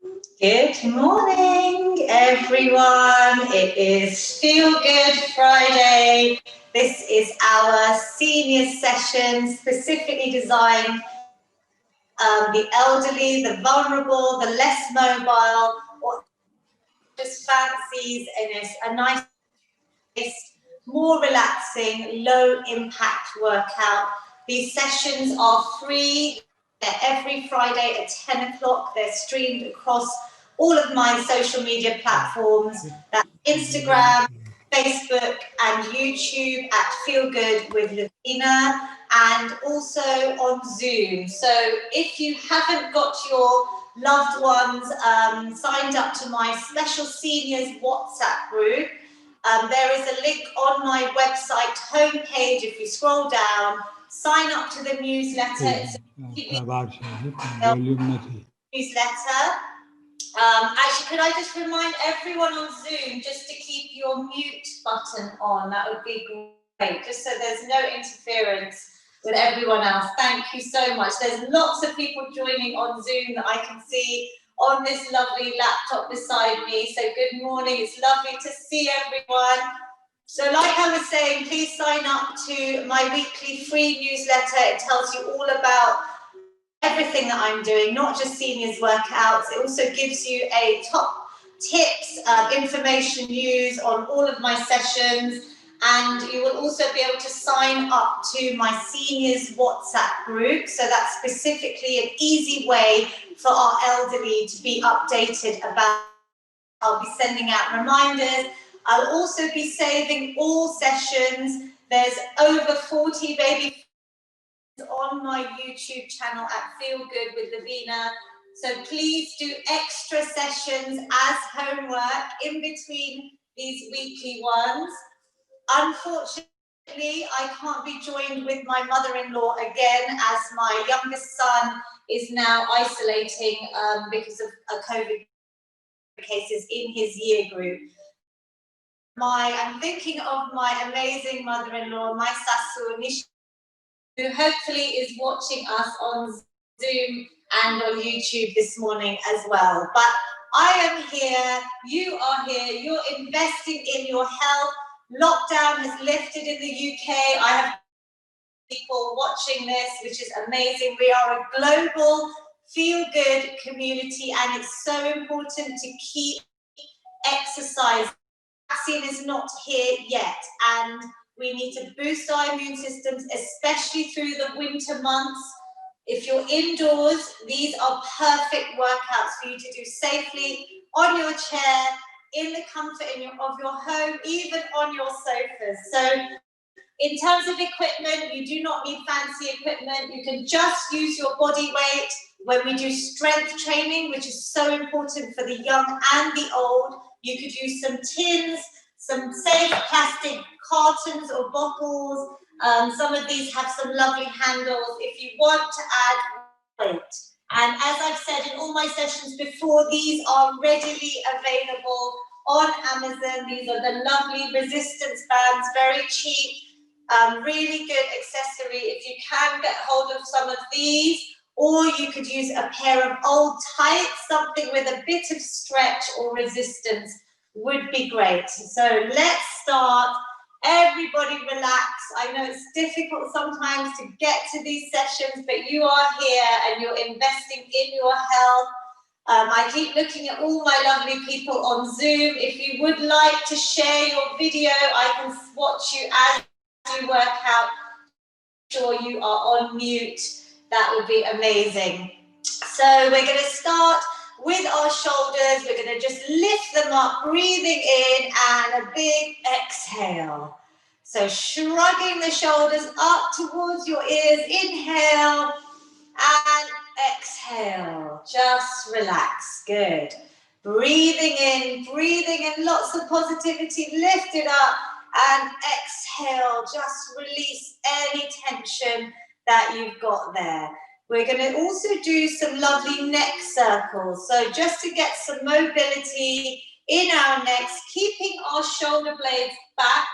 Good morning, everyone. It is Feel Good Friday. This is our senior session specifically designed the elderly, the vulnerable, the less mobile, or just fancies a nice, more relaxing, low impact workout. These sessions are free. They're every Friday at 10 o'clock. They're streamed across all of my social media platforms. That's Instagram, Facebook, and YouTube at FeelGood with Lavina, and also on Zoom. So if you haven't got your loved ones signed up to my special seniors WhatsApp group, there is a link on my website homepage. If you scroll down, sign up to the newsletter. It's a newsletter. Actually, could I just remind everyone on Zoom just to keep your mute button on? That would be great, just so there's no interference with everyone else. Thank you so much. There's lots of people joining on Zoom that I can see on this lovely laptop beside me. So good morning. It's lovely to see everyone. So like I was saying, please sign up to my weekly free newsletter. It tells you all about everything that I'm doing, not just seniors workouts. It also gives you a top tips, information news on all of my sessions, and you will also be able to sign up to my seniors WhatsApp group. So that's specifically an easy way for our elderly to be updated about. I'll be sending out reminders. I'll also be saving all sessions. There's over 40 baby on my YouTube channel at Feel Good with Lavina. So please do extra sessions as homework in between these weekly ones. Unfortunately, I can't be joined with my mother-in-law again, as my youngest son is now isolating because of COVID cases in his year group. I'm thinking of my amazing mother-in-law, my Sasu Nishi, who hopefully is watching us on Zoom and on YouTube this morning as well. But I am here, you are here, you're investing in your health. Lockdown has lifted in the UK. I have people watching this, which is amazing. We are a global feel-good community, and it's so important to keep exercising. Vaccine is not here yet, and we need to boost our immune systems, especially through the winter months. If you're indoors, these are perfect workouts for you to do safely on your chair, in the comfort of your home, even on your sofas. So in terms of equipment, you do not need fancy equipment. You can just use your body weight when we do strength training, which is so important for the young and the old. You could use some tins, some safe plastic cartons or bottles. Some of these have some lovely handles if you want to add weight. And as I've said in all my sessions before, these are readily available on Amazon. These are the lovely resistance bands, very cheap, really good accessory. If you can get hold of some of these, or you could use a pair of old tights, something with a bit of stretch or resistance would be great. So let's start. Everybody relax. I know it's difficult sometimes to get to these sessions, but you are here and you're investing in your health. I keep looking at all my lovely people on Zoom. If you would like to share your video, I can watch you as you work out. Sure you are on mute. That would be amazing. So we're going to start with our shoulders. We're going to just lift them up, breathing in, and a big exhale. So shrugging the shoulders up towards your ears. Inhale and exhale. Just relax. Good. Breathing in, lots of positivity. Lift it up and exhale. Just release any tension that you've got there. We're going to also do some lovely neck circles. So just to get some mobility in our necks, keeping our shoulder blades back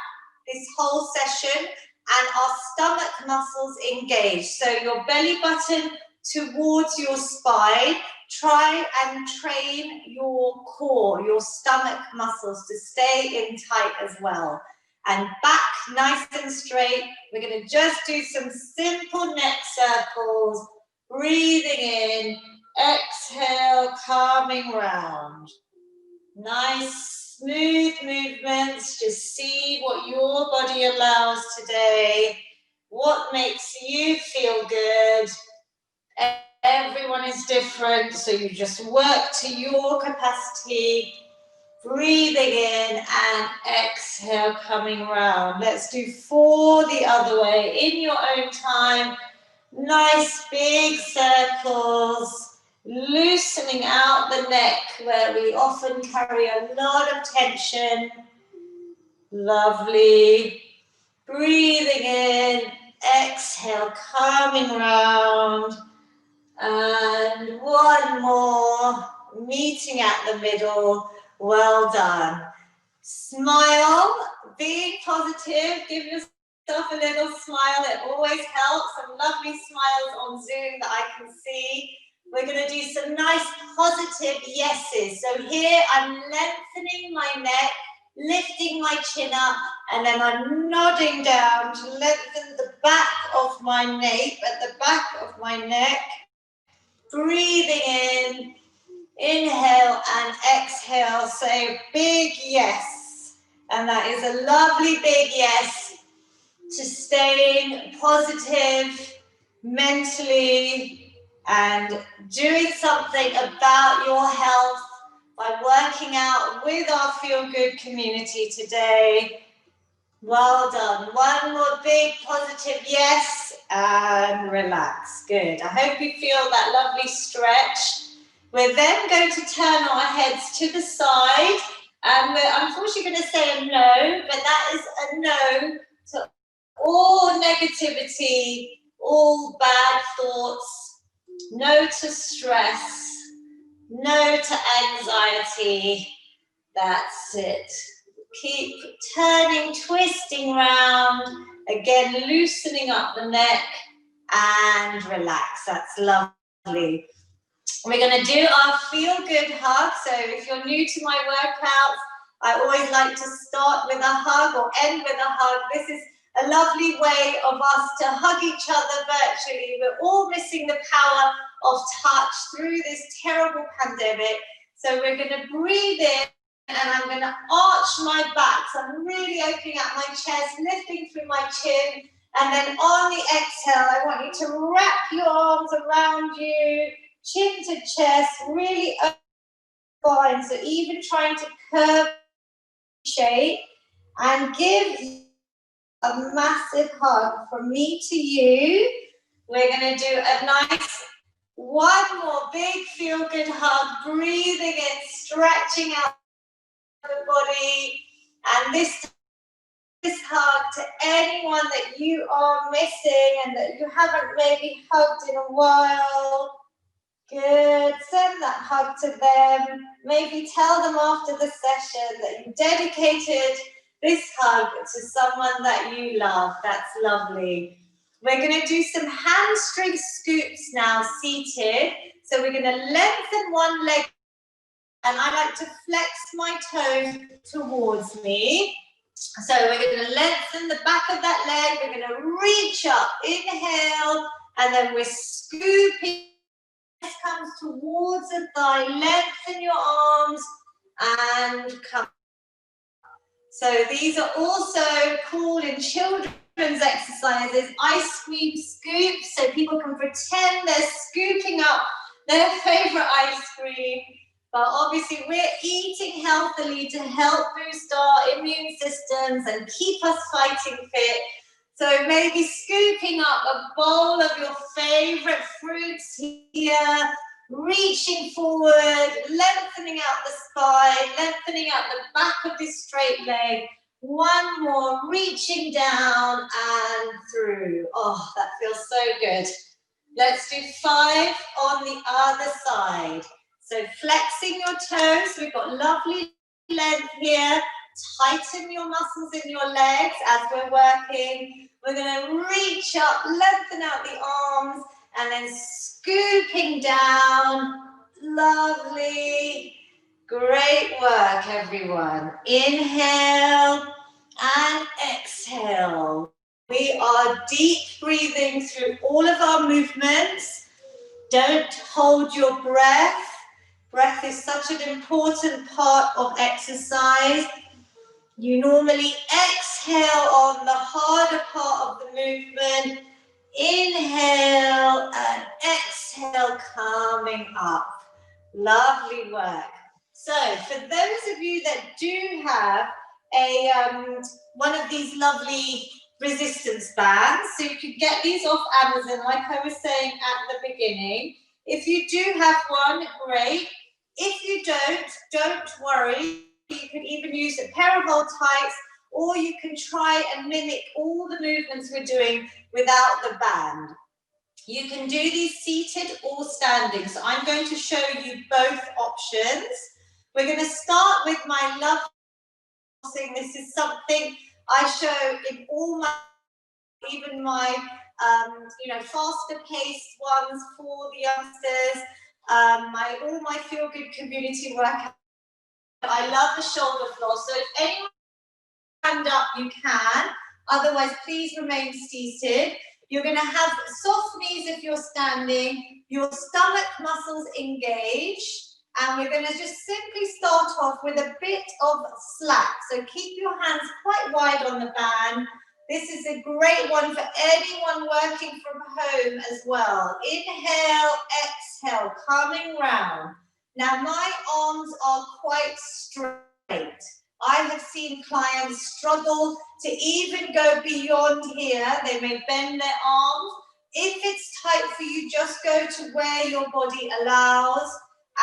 this whole session and our stomach muscles engaged. So your belly button towards your spine. try and train your core, your stomach muscles to stay in tight as well. And back nice and straight. We're going to just do some simple neck circles. Breathing in, exhale, calming round. Nice, smooth movements. Just see what your body allows today. What makes you feel good? Everyone is different, so you just work to your capacity. Breathing in and exhale, coming round. Let's do 4 the other way in your own time. Nice big circles, loosening out the neck where we often carry a lot of tension. Lovely. Breathing in, exhale, coming round. And one more, meeting at the middle. Well done. Smile, be positive, give yourself a little smile. It always helps. Some lovely smiles on Zoom that I can see. We're going to do some nice positive yeses. So here I'm lengthening my neck, lifting my chin up, and then I'm nodding down to lengthen the back of my nape, at the back of my neck. Breathing in, inhale and exhale, say big yes. And that is a lovely big yes to staying positive mentally and doing something about your health by working out with our Feel Good community today. Well done. One more big positive yes and relax. Good. I hope you feel that lovely stretch. We're then going to turn our heads to the side and we're unfortunately going to say a no, but that is a no to all negativity, all bad thoughts, no to stress, no to anxiety. That's it. Keep turning, twisting round, again loosening up the neck and relax. That's lovely. We're going to do our Feel Good hug. So if you're new to my workouts, I always like to start with a hug or end with a hug. This is a lovely way of us to hug each other virtually. We're all missing the power of touch through this terrible pandemic. So we're going to breathe in. And I'm going to arch my back. So I'm really opening up my chest, lifting through my chin. And then on the exhale, I want you to wrap your arms around you, chin to chest, really open spine. So even trying to curve shape and give a massive hug from me to you. We're going to do a nice one more big Feel Good hug. Breathing in, stretching out the body, and this hug to anyone that you are missing and that you haven't maybe hugged in a while. Good. Send that hug to them. Maybe tell them after the session that you dedicated this hug to someone that you love. That's lovely. We're going to do some hamstring scoops now, seated. So we're going to lengthen one leg. And I like to flex my toes towards me. So we're going to lengthen the back of that leg. We're going to reach up, inhale, and then we're scooping. This comes towards the thigh. Lengthen your arms and come. So these are also called in children's exercises ice cream scoops. So people can pretend they're scooping up their favorite ice cream. But obviously we're eating healthily to help boost our immune systems and keep us fighting fit. So maybe scooping up a bowl of your favorite fruits here, reaching forward, lengthening out the spine, lengthening out the back of this straight leg. One more, reaching down and through. Oh, that feels so good. Let's do 5 on the other side. So flexing your toes, we've got lovely length here. Tighten your muscles in your legs as we're working. We're going to reach up, lengthen out the arms, and then scooping down Lovely. Great work, everyone. Inhale and exhale. We are deep breathing through all of our movements. Don't hold your breath. Breath is such an important part of exercise. You normally exhale on the harder part of the movement. Inhale and exhale, coming up. Lovely work. So for those of you that do have a one of these lovely resistance bands, so you could get these off Amazon, like I was saying at the beginning. If you do have one, great. If you don't worry. You could even use a pair of old tights, or you can try and mimic all the movements we're doing without the band. You can do these seated or standing. So I'm going to show you both options. We're going to start with my love flossing. This is something I show in all my, even my, faster paced ones for the youngsters. All my Feel Good community work. I love the shoulder floss. So if anyone stand up, you can. Otherwise, please remain seated. You're going to have soft knees if you're standing, your stomach muscles engaged, and we're going to just simply start off with a bit of slack. So keep your hands quite wide on the band. This is a great one for anyone working from home as well. Inhale, exhale, coming round. Now my arms are quite straight. I have seen clients struggle to even go beyond here. They may bend their arms. If it's tight for you, just go to where your body allows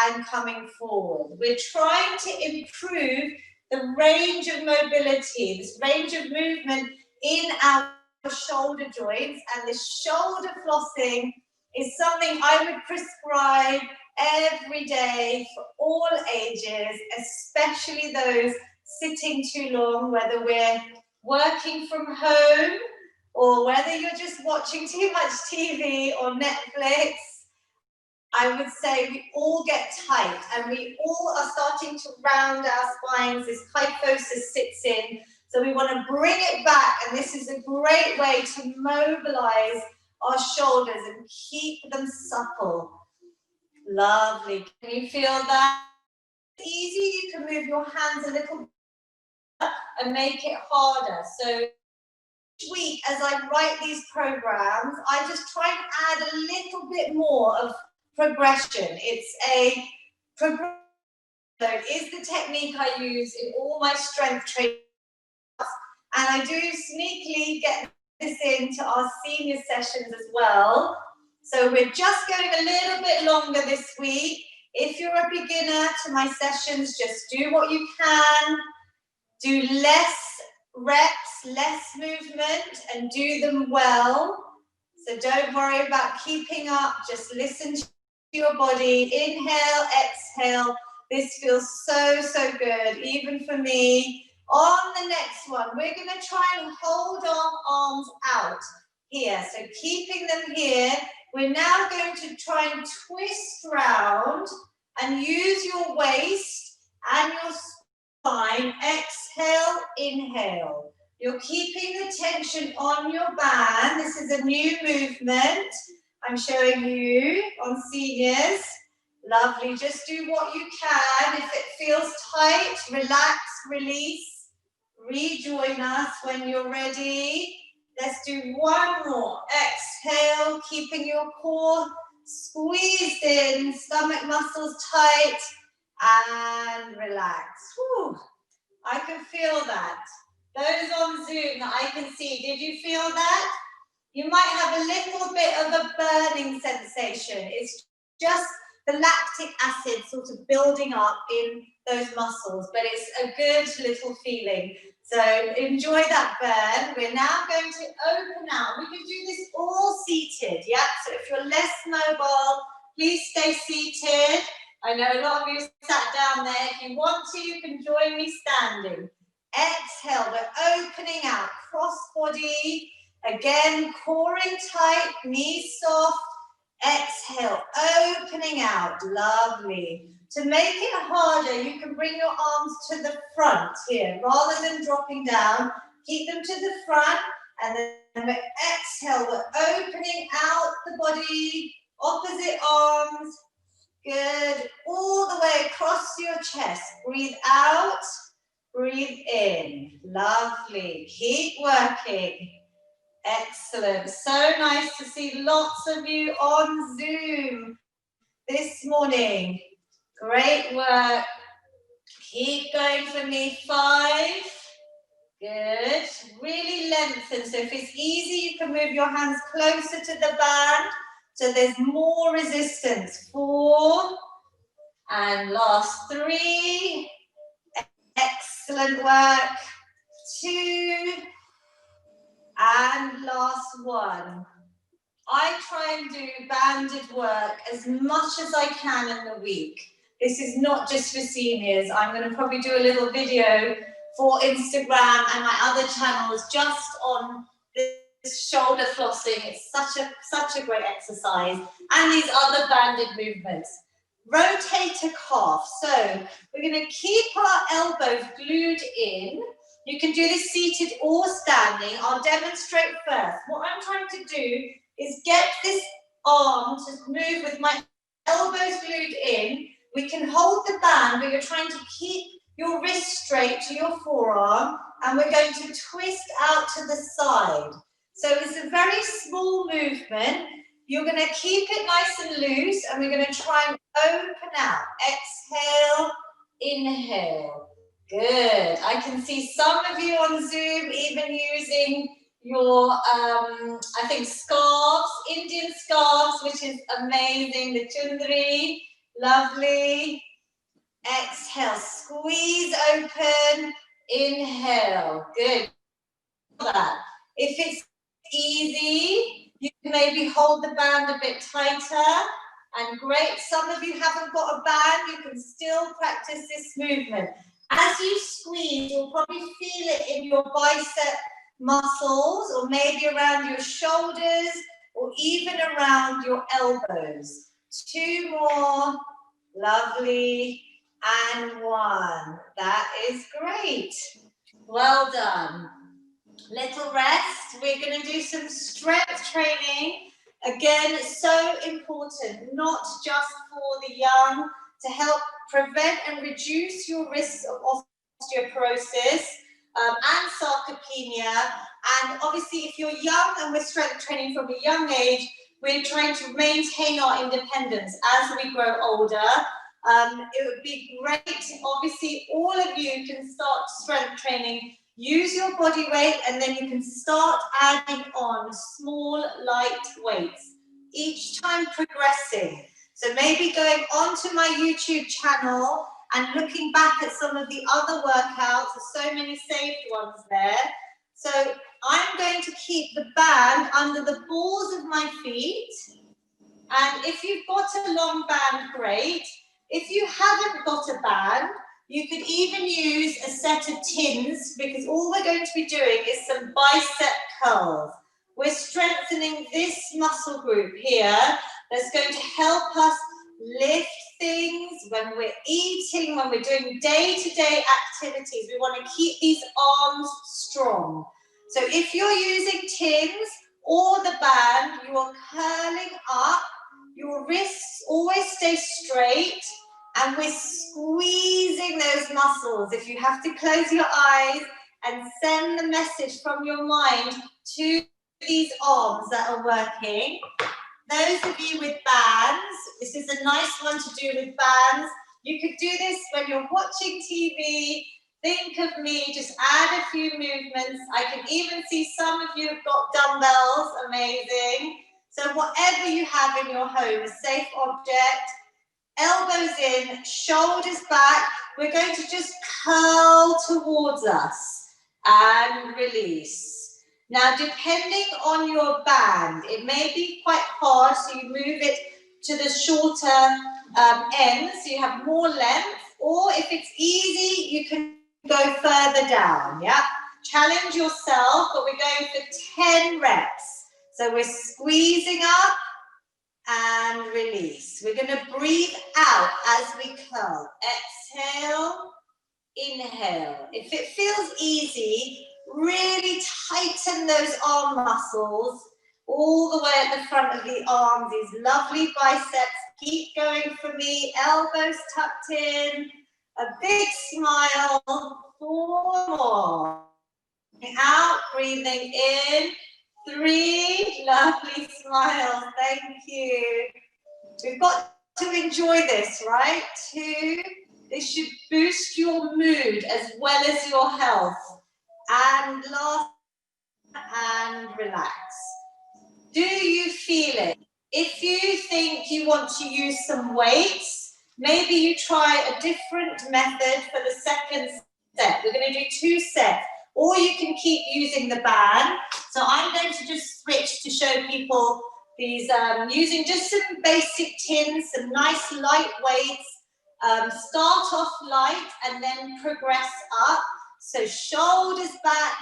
and coming forward. We're trying to improve the range of mobility, this range of movement in our shoulder joints, and the shoulder flossing is something I would prescribe every day for all ages, especially those sitting too long, whether we're working from home or whether you're just watching too much TV or Netflix. I would say we all get tight and we all are starting to round our spines. This kyphosis sits in. So we want to bring it back, and this is a great way to mobilize our shoulders and keep them supple. Lovely. Can you feel that? It's easy. You can move your hands a little bit and make it harder. So each week as I write these programs, I just try and add a little bit more of progression. It's a progression. It is the technique I use in all my strength training. And I do sneakily get this into our senior sessions as well. So we're just going a little bit longer this week. If you're a beginner to my sessions, just do what you can. Do less reps, less movement, and do them well. So don't worry about keeping up. Just listen to your body. Inhale, exhale. This feels so, so good, even for me. On the next one, we're going to try and hold our arms out here. So keeping them here, we're now going to try and twist round and use your waist and your spine. Exhale, inhale. You're keeping the tension on your band. This is a new movement I'm showing you on seniors. Lovely. Just do what you can. If it feels tight, relax, release. Rejoin us when you're ready. Let's do one more. Exhale, keeping your core squeezed in, stomach muscles tight, and relax. Whew. I can feel that. Those on Zoom that I can see, did you feel that? You might have a little bit of a burning sensation. It's just the lactic acid sort of building up in those muscles, but it's a good little feeling. So enjoy that burn. We're now going to open out. We can do this all seated, yeah? So if you're less mobile, please stay seated. I know a lot of you sat down there. If you want to, you can join me standing. Exhale, we're opening out, cross body. Again, core in tight, knees soft. Exhale, opening out, lovely. To make it harder, you can bring your arms to the front here, rather than dropping down. Keep them to the front, and then we exhale, we're opening out the body, opposite arms. Good, all the way across your chest. Breathe out, breathe in. Lovely, keep working. Excellent, so nice to see lots of you on Zoom this morning. Great work. Keep going for me, 5. Good, really lengthen. So if it's easy, you can move your hands closer to the band so there's more resistance. 4, and last 3. Excellent work. 2, and last 1. I try and do banded work as much as I can in the week. This is not just for seniors. I'm going to probably do a little video for Instagram and my other channels just on this shoulder flossing. It's such a great exercise. And these other banded movements. Rotator cuff. So we're going to keep our elbows glued in. You can do this seated or standing. I'll demonstrate first. What I'm trying to do is get this arm to move with my elbows glued in. We can hold the band, but you're trying to keep your wrist straight to your forearm, and we're going to twist out to the side. So it's a very small movement. You're going to keep it nice and loose, and we're going to try and open out. Exhale, inhale. Good. I can see some of you on Zoom even using your, I think, scarves, Indian scarves, which is amazing. The chundri, lovely. Exhale, squeeze open, inhale. Good. If it's easy, you can maybe hold the band a bit tighter. And great, some of you haven't got a band, you can still practice this movement. As you squeeze, you'll probably feel it in your bicep muscles, or maybe around your shoulders, or even around your elbows. 2 more, lovely, and 1. That is great. Well done. Little rest. We're going to do some strength training. Again, so important, not just for the young, to help prevent and reduce your risk of osteoporosis and sarcopenia. And obviously, if you're young and we're strength training from a young age, we're trying to maintain our independence as we grow older. It would be great, obviously, all of you can start strength training. Use your body weight, and then you can start adding on small, light weights, each time progressing. So maybe going onto my YouTube channel and looking back at some of the other workouts. There's so many saved ones there. So I'm going to keep the band under the balls of my feet. And if you've got a long band, great. If you haven't got a band, you could even use a set of tins, because all we're going to be doing is some bicep curls. We're strengthening this muscle group here that's going to help us lift things when we're eating, when we're doing day-to-day activities. We want to keep these arms strong. So if you're using tins or the band, you are curling up. Your wrists always stay straight, and we're squeezing those muscles. If you have to close your eyes and send the message from your mind to these arms that are working. Those of you with bands, this is a nice one to do with bands. You could do this when you're watching TV. Think of me, just add a few movements. I can even see some of you have got dumbbells, amazing. So whatever you have in your home, a safe object, elbows in, shoulders back. We're going to just curl towards us and release. Now, depending on your band, it may be quite hard, so you move it to the shorter end, so you have more length, or if it's easy, you can go further down, yeah? Challenge yourself, but we're going for 10 reps. So we're squeezing up, and release. We're going to breathe out as we curl. Exhale, inhale. If it feels easy, really tighten those arm muscles all the way at the front of the arms, these lovely biceps. Keep going for me, elbows tucked in, a big smile, 4 more. Out, breathing in, 3, lovely smiles, thank you. We've got to enjoy this, right? 2, this should boost your mood as well as your health. And last, and relax. Do you feel it? If you think you want to use some weights, maybe you try a different method for the second set. We're going to do 2 sets, or you can keep using the band. So I'm going to just switch to show people these, using just some basic tins, some nice light weights. Start off light and then progress up. So shoulders back,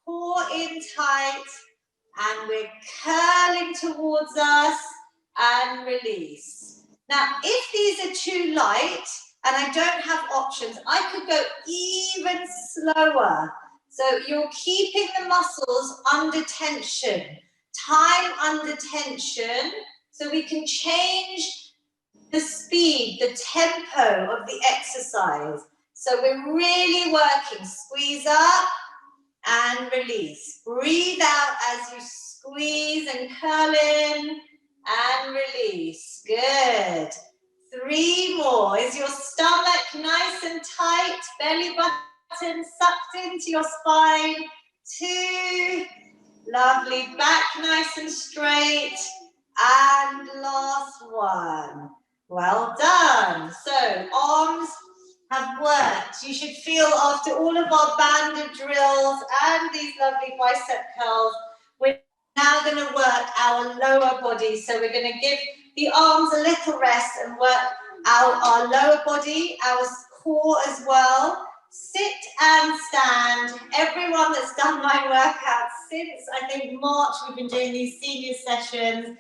core in tight, and we're curling towards us and release. Now, if these are too light and I don't have options, I could go even slower. So you're keeping the muscles under tension, time under tension, so we can change the speed, the tempo of the exercise. So we're really working. Squeeze up and release. Breathe out as you squeeze and curl in and release. Good. 3 more. Is your stomach nice and tight? Belly button sucked into your spine. 2. Lovely. Back nice and straight. And last 1. Well done. So arms have worked. You should feel after all of our banded drills and these lovely bicep curls, we're now going to work our lower body. So we're going to give the arms a little rest and work out our lower body, our core as well. Sit and stand. Everyone that's done my workout since, I think, March, we've been doing these senior sessions.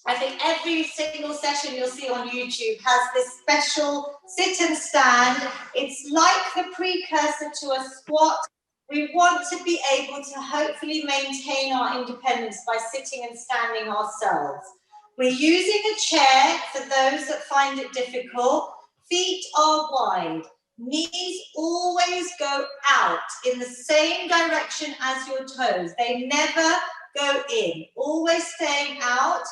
I think every single session you'll see on YouTube has this special sit and stand. It's like the precursor to a squat. We want to be able to hopefully maintain our independence by sitting and standing ourselves. We're using a chair for those that find it difficult. Feet are wide. Knees always go out in the same direction as your toes. They never go in, always staying out.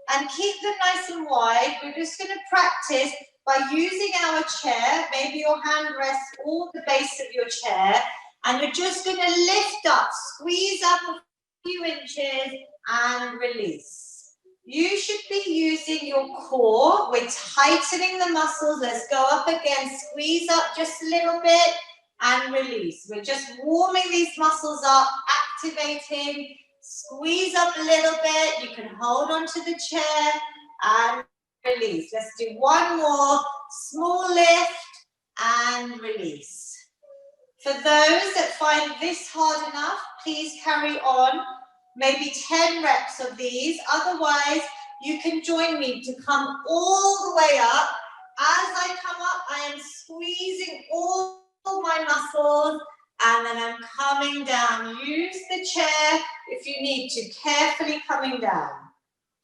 And keep them nice and wide. We're just going to practice by using our chair, maybe your hand rests or the base of your chair, and you're just going to lift up, squeeze up a few inches and release. You should be using your core. We're tightening the muscles. Let's go up again, squeeze up just a little bit and release. We're just warming these muscles up, activating. Squeeze up a little bit. You can hold onto the chair and release. Let's do 1 more. Small lift and release. For those that find this hard enough, please carry on. Maybe 10 reps of these. Otherwise, you can join me to come all the way up. As I come up, I am squeezing all my muscles. And then I'm coming down. Use the chair if you need to, carefully coming down.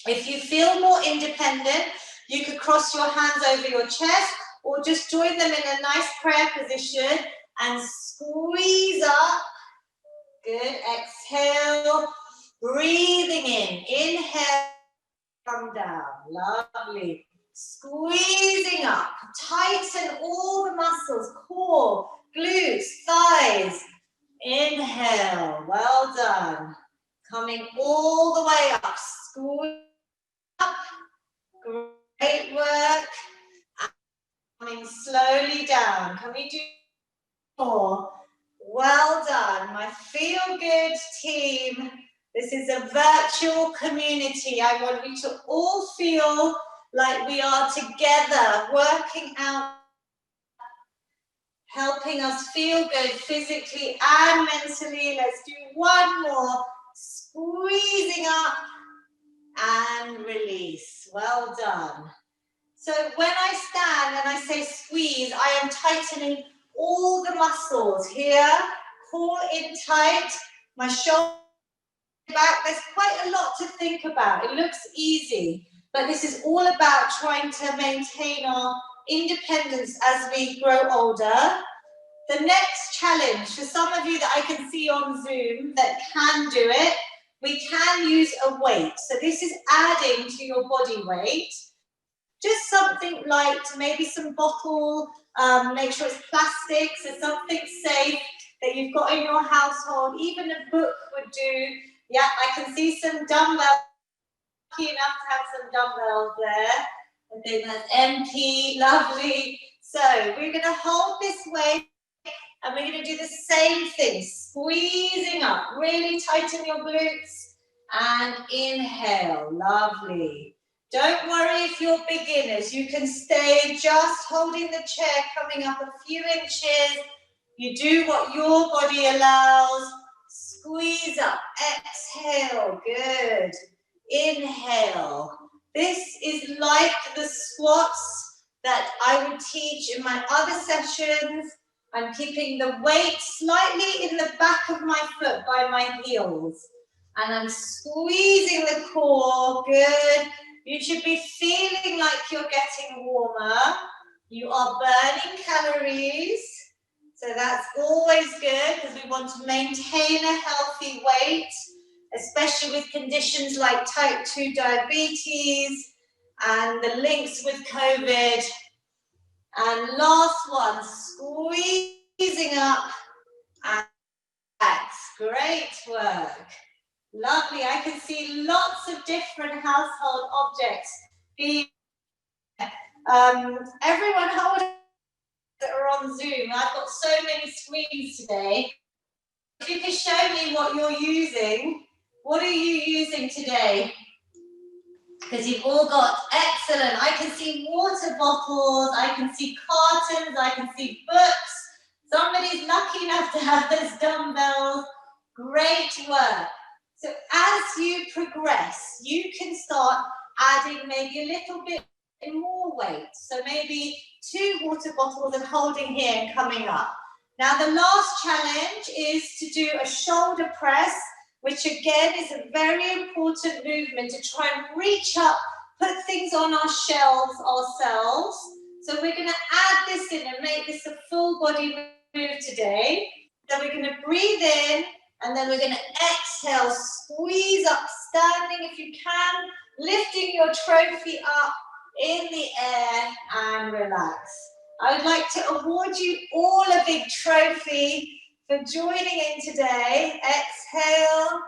If you feel more independent, you could cross your hands over your chest or just join them in a nice prayer position and squeeze up. Good. Exhale. Breathing in. Inhale. Come down. Lovely. Squeezing up. Tighten all the muscles. Core, glutes, thighs. Inhale. Well done. Coming all the way up. Squeeze up. Great work. Coming slowly down. Can we do more? Well done. My Feel Good team. This is a virtual community. I want you to all feel like we are together, working out, helping us feel good physically and mentally. Let's do 1 more. Squeezing up and release. Well done. So when I stand and I say squeeze, I am tightening all the muscles here, core in tight, my shoulder back. There's quite a lot to think about. It looks easy, but this is all about trying to maintain our independence as we grow older. The next challenge, for some of you that I can see on Zoom that can do it, we can use a weight. So this is adding to your body weight. Just something light, maybe some bottle, make sure it's plastic, so something safe that you've got in your household. Even a book would do. Yeah, I can see some dumbbells. Lucky enough to have some dumbbells there. I think that's empty, lovely. So we're going to hold this weight and we're going to do the same thing, squeezing up, really tighten your glutes and inhale, lovely. Don't worry if you're beginners, you can stay just holding the chair, coming up a few inches. You do what your body allows. Squeeze up, exhale, good. Inhale. This is like the squats that I would teach in my other sessions. I'm keeping the weight slightly in the back of my foot by my heels. And I'm squeezing the core, good. You should be feeling like you're getting warmer. You are burning calories. So that's always good because we want to maintain a healthy weight, especially with conditions like type 2 diabetes and the links with COVID. And last one, squeezing up and relax. Great work. Lovely. I can see lots of different household objects being everyone hold that are on Zoom. I've got so many screens today. If you could show me what you're using, what are you using today? Because you've all got excellent. I can see water bottles, I can see cartons, I can see books. Somebody's lucky enough to have those dumbbells. Great work. So as you progress, you can start adding maybe a little bit more weight. So maybe 2 water bottles and holding here and coming up. Now the last challenge is to do a shoulder press, which again is a very important movement to try and reach up, put things on our shelves ourselves. So we're going to add this in and make this a full body move today. So we're going to breathe in and then we're going to exhale, squeeze up, standing if you can, lifting your trophy up in the air and relax. I would like to award you all a big trophy for joining in today. Exhale,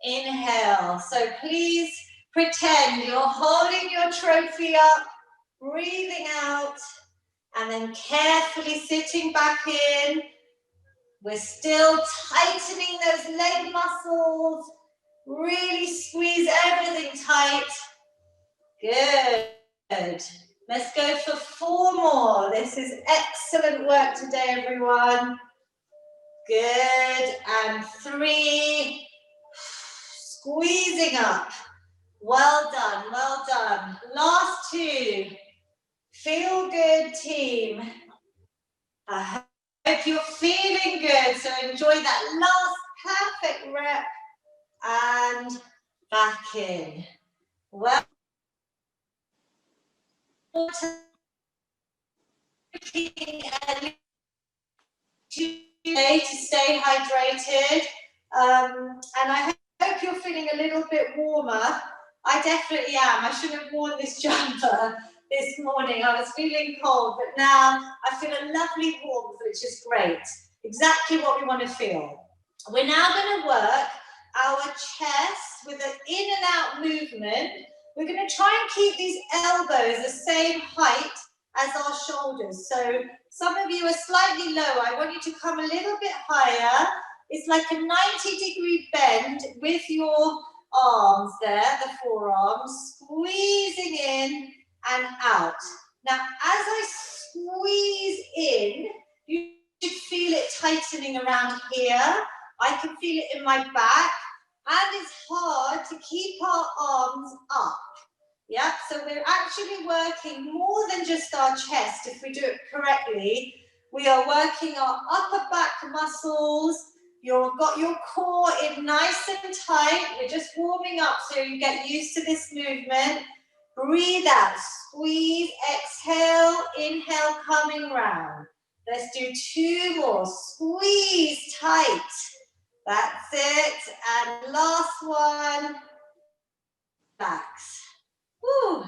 inhale. So please pretend you're holding your trophy up, breathing out, and then carefully sitting back in. We're still tightening those leg muscles. Really squeeze everything tight. Good. Let's go for 4 more. This is excellent work today, everyone. Good. And 3. Squeezing up. Well done, well done. Last 2. Feel good, team. I hope you're feeling good. So enjoy that last perfect rep. And back in. Well, today to stay hydrated, and I hope you're feeling a little bit warmer. I definitely am. I should have worn this jumper this morning. I was feeling cold, but now I feel a lovely warmth, which is great. Exactly what we want to feel. We're now going to work our chest with an in and out movement. We're going to try and keep these elbows the same height as our shoulders. So some of you are slightly lower. I want you to come a little bit higher. It's like a 90-degree bend with your arms there, the forearms, squeezing in and out. Now, as I squeeze in, you should feel it tightening around here. I can feel it in my back and find it's hard to keep our arms up. Yeah, so we're actually working more than just our chest. If we do it correctly, we are working our upper back muscles. You've got your core in nice and tight. We're just warming up so you get used to this movement. Breathe out, squeeze, exhale, inhale, coming round. Let's do 2 more. Squeeze tight. That's it. And last one. Relax. Woo.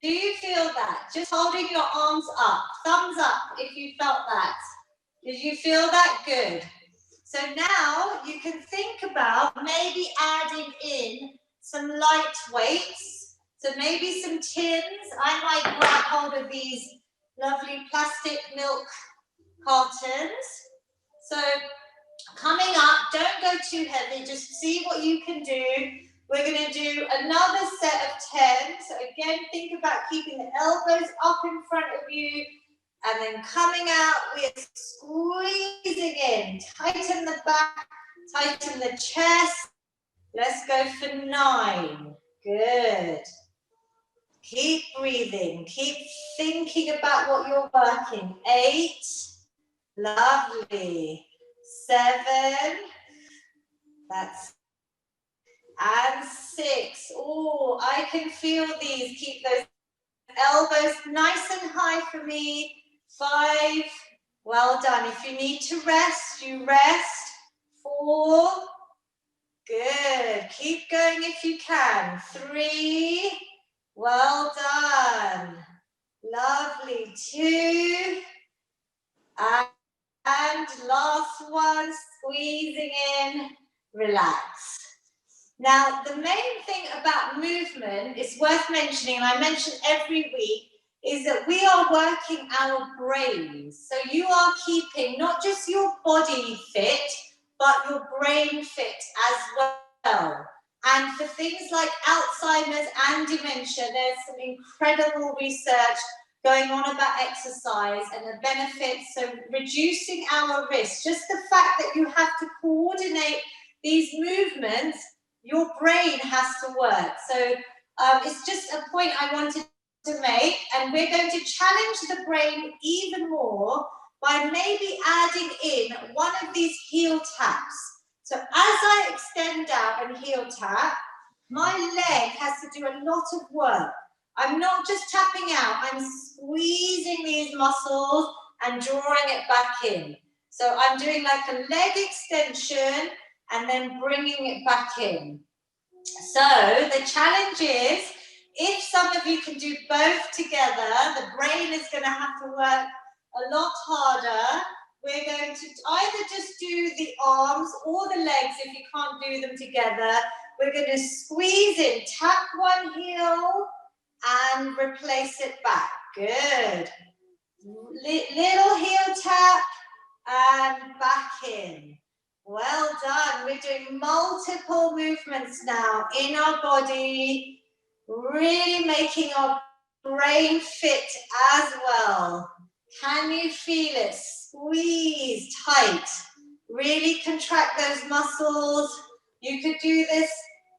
Do you feel that? Just holding your arms up. Thumbs up if you felt that. Did you feel that? Good. So now you can think about maybe adding in some light weights. So maybe some tins. I might grab hold of these lovely plastic milk cartons. So coming up, don't go too heavy, just see what you can do. We're going to do another set of 10. So again, think about keeping the elbows up in front of you and then coming out, we're squeezing in. Tighten the back, tighten the chest. Let's go for 9. Good. Keep breathing, keep thinking about what you're working. 8. Lovely. 7. That's and 6. Oh, I can feel these. Keep those elbows nice and high for me. 5. Well done. If you need to rest, you rest. 4. Good. Keep going if you can. 3. Well done. Lovely. 2. And last one, squeezing in, relax. Now, the main thing about movement is worth mentioning, and I mention every week, is that we are working our brains. So you are keeping not just your body fit, but your brain fit as well. And for things like Alzheimer's and dementia, there's some incredible research going on about exercise and the benefits. So reducing our risk, just the fact that you have to coordinate these movements, your brain has to work. So it's just a point I wanted to make, and we're going to challenge the brain even more by maybe adding in one of these heel taps. So as I extend out and heel tap, my leg has to do a lot of work. I'm not just tapping out, I'm squeezing these muscles and drawing it back in. So I'm doing like a leg extension and then bringing it back in. So the challenge is, if some of you can do both together, the brain is going to have to work a lot harder. We're going to either just do the arms or the legs if you can't do them together. We're going to squeeze in, tap one heel and replace it back. Good. Little heel tap and back in. Well done. We're doing multiple movements now in our body, really making our brain fit as well. Can you feel it? Squeeze tight. Really contract those muscles. You could do this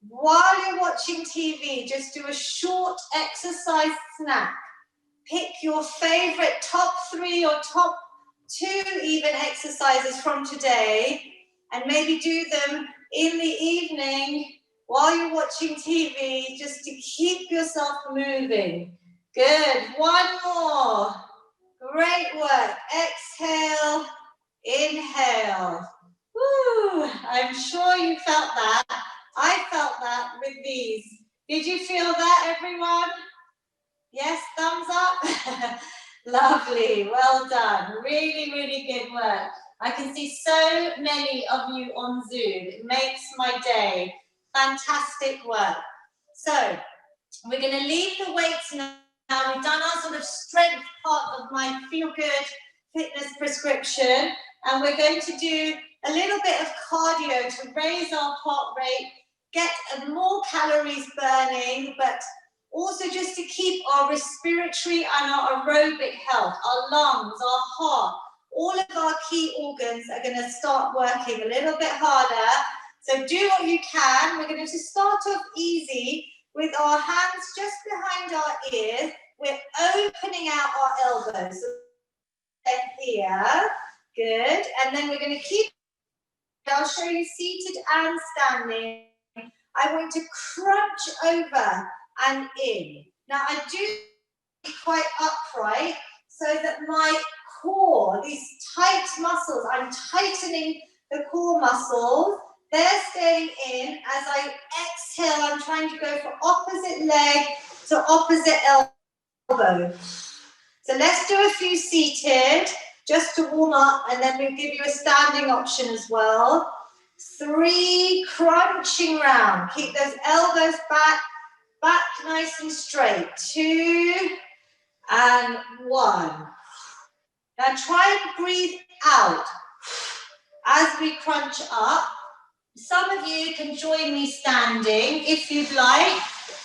while you're watching TV. Just do a short exercise snack. Pick your favorite top 3 or top 2 even exercises from today and maybe do them in the evening while you're watching TV, just to keep yourself moving. Good. One more. Great work. Exhale, inhale. Woo. I'm sure you felt that. I felt that with these. Did you feel that, everyone? Yes, thumbs up? Lovely, well done. Really, really good work. I can see so many of you on Zoom. It makes my day. Fantastic work. So, we're going to leave the weights now. We've done our sort of strength part of my FeelGood fitness prescription, and we're going to do a little bit of cardio to raise our heart rate, get more calories burning, but also just to keep our respiratory and our aerobic health, our lungs, our heart, all of our key organs are going to start working a little bit harder. So do what you can. We're going to just start off easy with our hands just behind our ears. We're opening out our elbows. So here, good. And then we're going to keep, I'll show you seated and standing. I want to crunch over and in. Now I do quite upright so that my core, these tight muscles, I'm tightening the core muscles. They're staying in. As I exhale, I'm trying to go from opposite leg to opposite elbow. So let's do a few seated just to warm up, and then we'll give you a standing option as well. 3, crunching round. Keep those elbows back nice and straight. 2 and 1. Now try and breathe out as we crunch up. Some of you can join me standing if you'd like,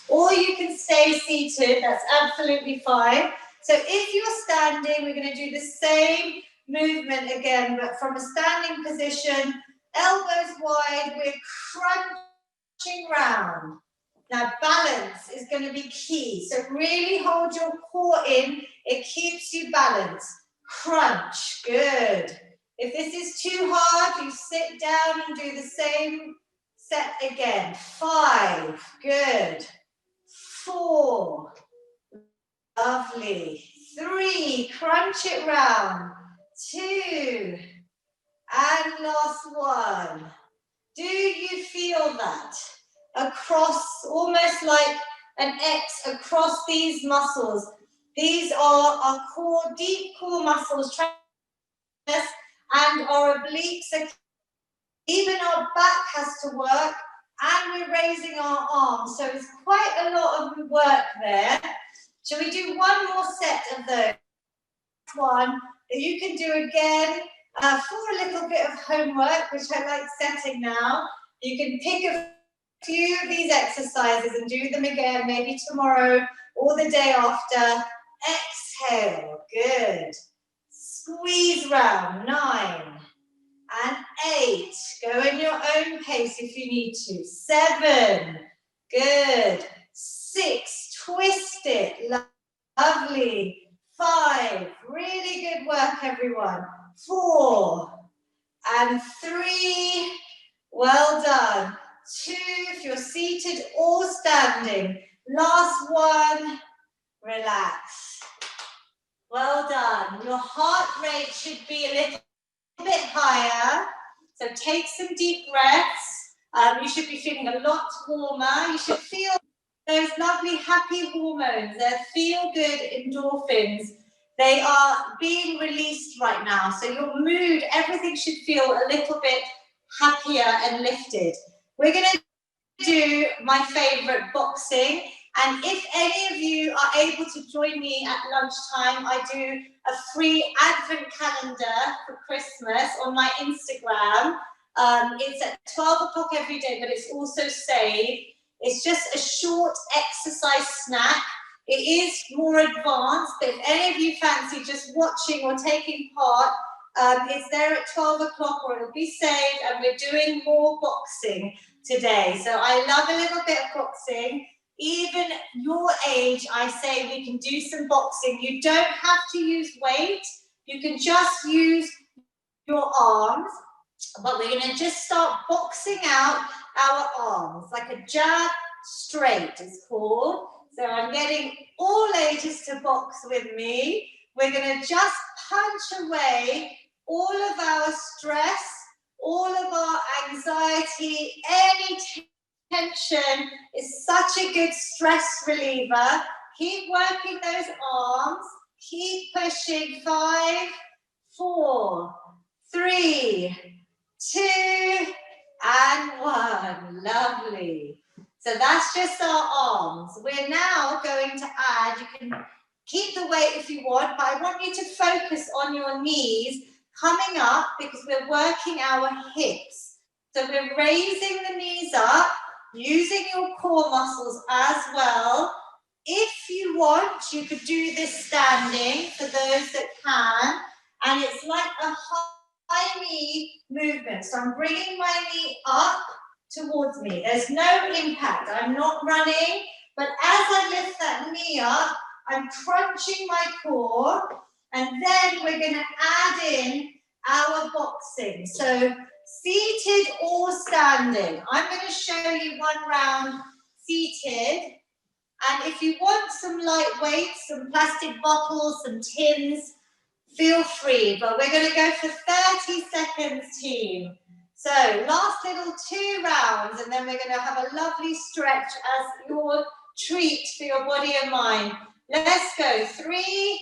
or you can stay seated, that's absolutely fine. So if you're standing, we're going to do the same movement again, but from a standing position, elbows wide, we're crunching round. Now balance is going to be key, so really hold your core in, it keeps you balanced. Crunch, good. If this is too hard, you sit down and do the same set again. 5, good. 4, lovely. 3, crunch it round. 2, and last 1. Do you feel that? Across, almost like an X across these muscles. These are our core, deep core muscles, and our obliques. Even our back has to work, and we're raising our arms. So it's quite a lot of work there. Shall we do one more set of those? One that you can do again for a little bit of homework, which I like setting now. You can pick a few of these exercises and do them again, maybe tomorrow or the day after. Exhale, good. Squeeze round, 9 and 8. Go in your own pace if you need to. 7, good. 6, twist it, lovely. 5, really good work, everyone. 4 and 3, well done. 2, if you're seated or standing. Last 1, relax. Well done. Your heart rate should be a little bit higher, so take some deep breaths. You should be feeling a lot warmer. You should feel those lovely happy hormones. They're feel-good endorphins. They are being released right now, so your mood, everything should feel a little bit happier and lifted. We're going to do my favorite, boxing. And if any of you are able to join me at lunchtime, I do a free advent calendar for Christmas on my Instagram. It's at 12 o'clock every day, but it's also saved. It's just a short exercise snack. It is more advanced, but if any of you fancy just watching or taking part, it's there at 12 o'clock or it'll be saved, and we're doing more boxing today. So I love a little bit of boxing. Even your age, I say we can do some boxing. You don't have to use weight. You can just use your arms. But we're going to just start boxing out our arms, like a jab straight is called. So I'm getting all ages to box with me. We're going to just punch away all of our stress, all of our anxiety, any tension is such a good stress reliever. Keep working those arms. Keep pushing. 5, 4, 3, 2, and 1. Lovely. So that's just our arms. We're now going to add, you can keep the weight if you want, but I want you to focus on your knees coming up because we're working our hips. So we're raising the knees up, using your core muscles as well. If you want, you could do this standing for those that can. And it's like a high knee movement. So I'm bringing my knee up towards me. There's no impact. I'm not running, but as I lift that knee up, I'm crunching my core, and then we're going to add in our boxing. So seated or standing. I'm going to show you one round seated. And if you want some light weights, some plastic bottles, some tins, feel free. But we're going to go for 30 seconds, team. So last little 2 rounds, and then we're going to have a lovely stretch as your treat for your body and mind. Let's go. 3,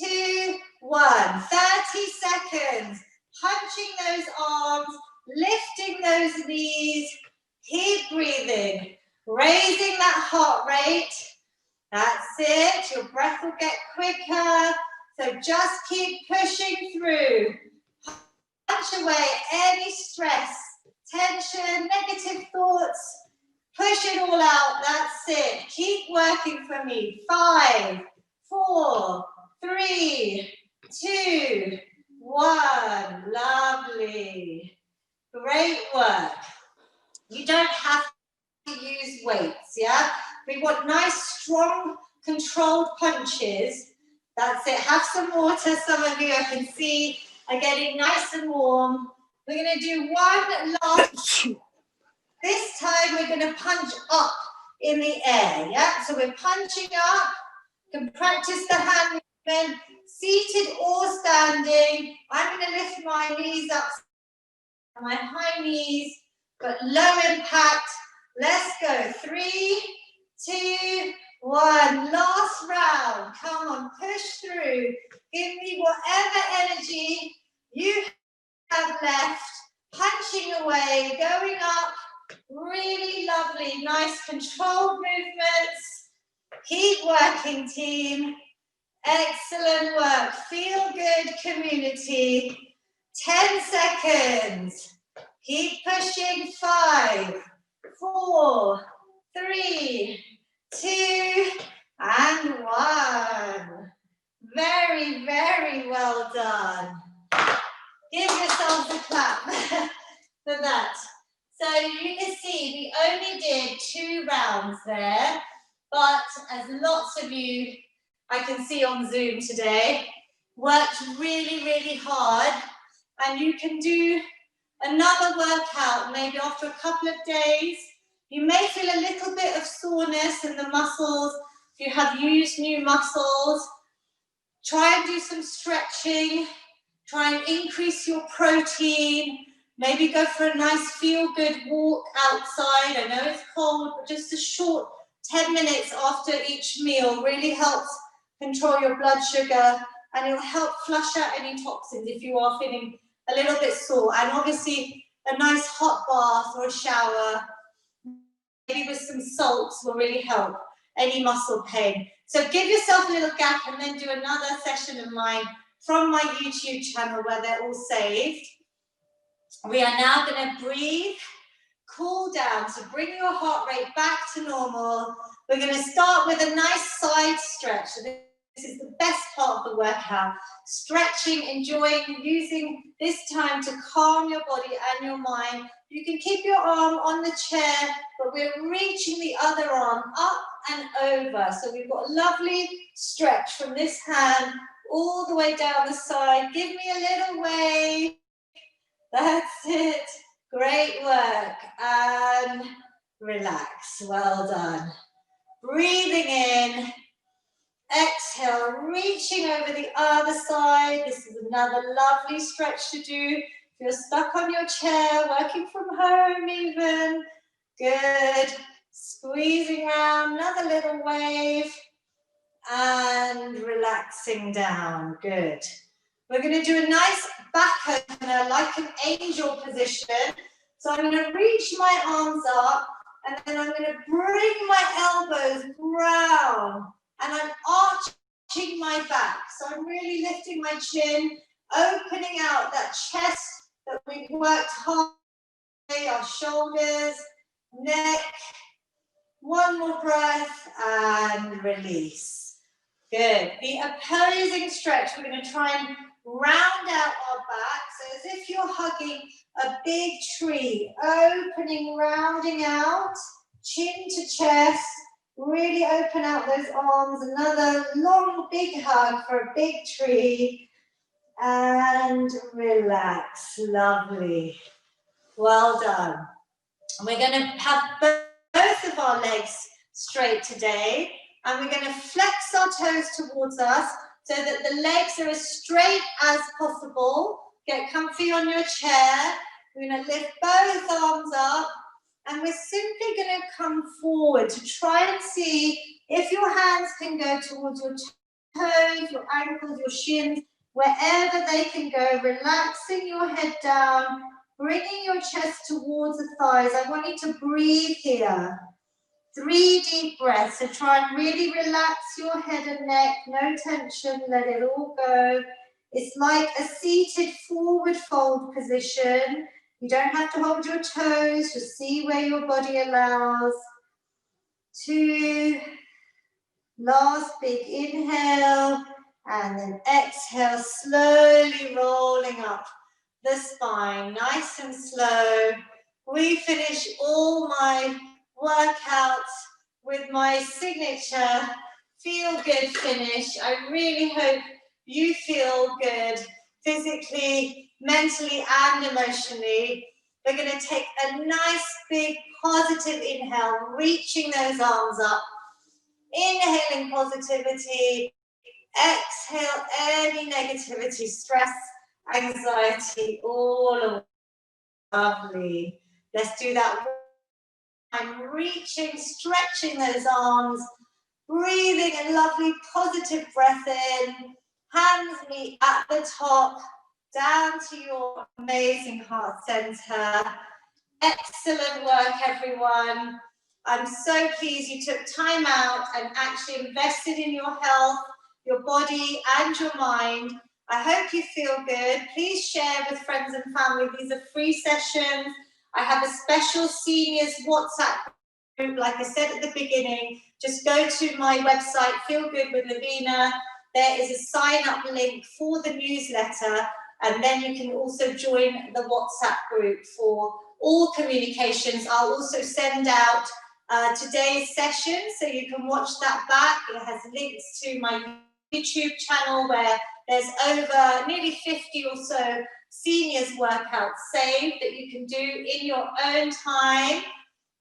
2, 1. 30 seconds. Punching those arms, lifting those knees. Keep breathing. Raising that heart rate. That's it. Your breath will get quicker. So just keep pushing through. Punch away any stress, tension, negative thoughts. Push it all out. That's it. Keep working for me. 5, 4, 3, 2, 1. Lovely. Great work. You don't have to use weights, yeah? We want nice, strong, controlled punches. That's it. Have some water. Some of you I can see are getting nice and warm. We're going to do one last. This time we're going to punch up in the air, yeah? So we're punching up. You can practice the hand movement, seated or standing. I'm going to lift my knees up, my high knees, but low impact. Let's go. 3, 2, 1. Last round. Come on, push through. Give me whatever energy you have left. Punching away, going up. Really lovely, nice controlled movements. Keep working, team. Excellent work. Feel good, community. 10 seconds. Keep pushing. 5, 4, 3, 2, and 1. Very, very well done. Give yourselves a clap for that. So you can see we only did 2 rounds there, but as lots of you I can see on Zoom today, worked really, really hard, and you can do another workout maybe after a couple of days. You may feel a little bit of soreness in the muscles if you have used new muscles. Try and do some stretching. Try and increase your protein. Maybe go for a nice feel-good walk outside. I know it's cold, but just a short 10 minutes after each meal really helps control your blood sugar, and it'll help flush out any toxins if you are feeling a little bit sore. And obviously, a nice hot bath or a shower, maybe with some salts, will really help any muscle pain. So give yourself a little gap and then do another session of mine from my YouTube channel where they're all saved. We are now going to breathe, cool down, so bring your heart rate back to normal. We're going to start with a nice side stretch. So this is the best part of the workout. Stretching, enjoying, using this time to calm your body and your mind. You can keep your arm on the chair, but we're reaching the other arm up and over. So we've got a lovely stretch from this hand all the way down the side. Give me a little wave. That's it. Great work. And relax. Well done. Breathing in. Exhale, reaching over the other side. This is another lovely stretch to do. If you're stuck on your chair, working from home even. Good. Squeezing around, another little wave. And relaxing down. Good. We're going to do a nice back opener, like an angel position. So I'm going to reach my arms up, and then I'm going to bring my elbows round, and I'm arching my back. So I'm really lifting my chin, opening out that chest that we've worked hard, our shoulders, neck. One more breath, and release. Good. The opposing stretch, we're going to try and round out our back. So as if you're hugging a big tree, opening, rounding out, chin to chest, really open out those arms. Another long, big hug for a big tree. And relax. Lovely. Well done. We're going to have both of our legs straight today. And we're going to flex our toes towards us so that the legs are as straight as possible. Get comfy on your chair. We're going to lift both arms up. And we're simply going to come forward to try and see if your hands can go towards your toes, your ankles, your shins, wherever they can go. Relaxing your head down, bringing your chest towards the thighs. I want you to breathe here. 3 deep breaths, so try and really relax your head and neck, no tension, let it all go. It's like a seated forward fold position. You don't have to hold your toes, just see where your body allows. 2, last big inhale, and then exhale, slowly rolling up the spine, nice and slow. We finish all my workouts with my signature feel good finish. I really hope you feel good physically, mentally, and emotionally. We're going to take a nice big positive inhale, reaching those arms up, inhaling positivity, exhale any negativity, stress, anxiety, all away. Lovely. Let's do that. I'm reaching, stretching those arms, breathing a lovely positive breath in, hands meet at the top, down to your amazing heart center. Excellent work, everyone. I'm so pleased you took time out and actually invested in your health, your body, and your mind. I hope you feel good. Please share with friends and family. These are free sessions. I have a special seniors WhatsApp group, like I said at the beginning. Just go to my website, feelgoodwithlavina. There is a sign-up link for the newsletter, and then you can also join the WhatsApp group for all communications. I'll also send out today's session, so you can watch that back. It has links to my YouTube channel where there's over nearly 50 or so seniors workouts saved that you can do in your own time,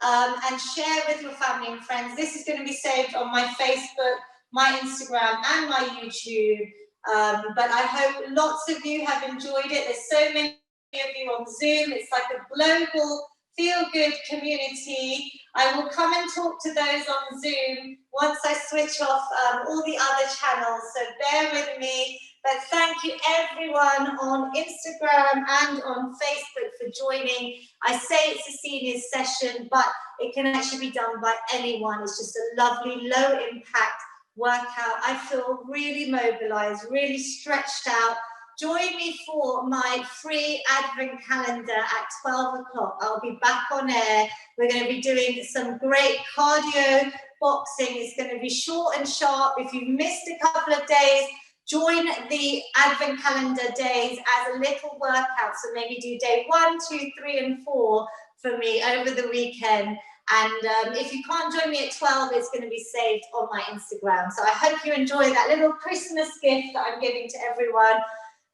and share with your family and friends. This is going to be saved on my Facebook, my Instagram, and my YouTube. But I hope lots of you have enjoyed it. There's so many of you on Zoom. It's like a global feel-good community. I will come and talk to those on Zoom once I switch off all the other channels, so bear with me. But thank you everyone on Instagram and on Facebook for joining. I say it's a seniors session, but it can actually be done by anyone. It's just a lovely low impact workout. I feel really mobilized, really stretched out. Join me for my free advent calendar at 12 o'clock. I'll be back on air. We're going to be doing some great cardio boxing. It's going to be short and sharp. If you've missed a couple of days, join the advent calendar days as a little workout. So maybe do day 1, 2, 3, and 4 for me over the weekend. And if you can't join me at 12, it's going to be saved on my Instagram. So I hope you enjoy that little Christmas gift that I'm giving to everyone.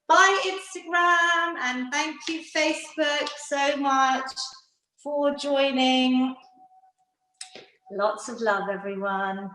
Bye, Instagram, and thank you, Facebook, so much for joining. Lots of love, everyone.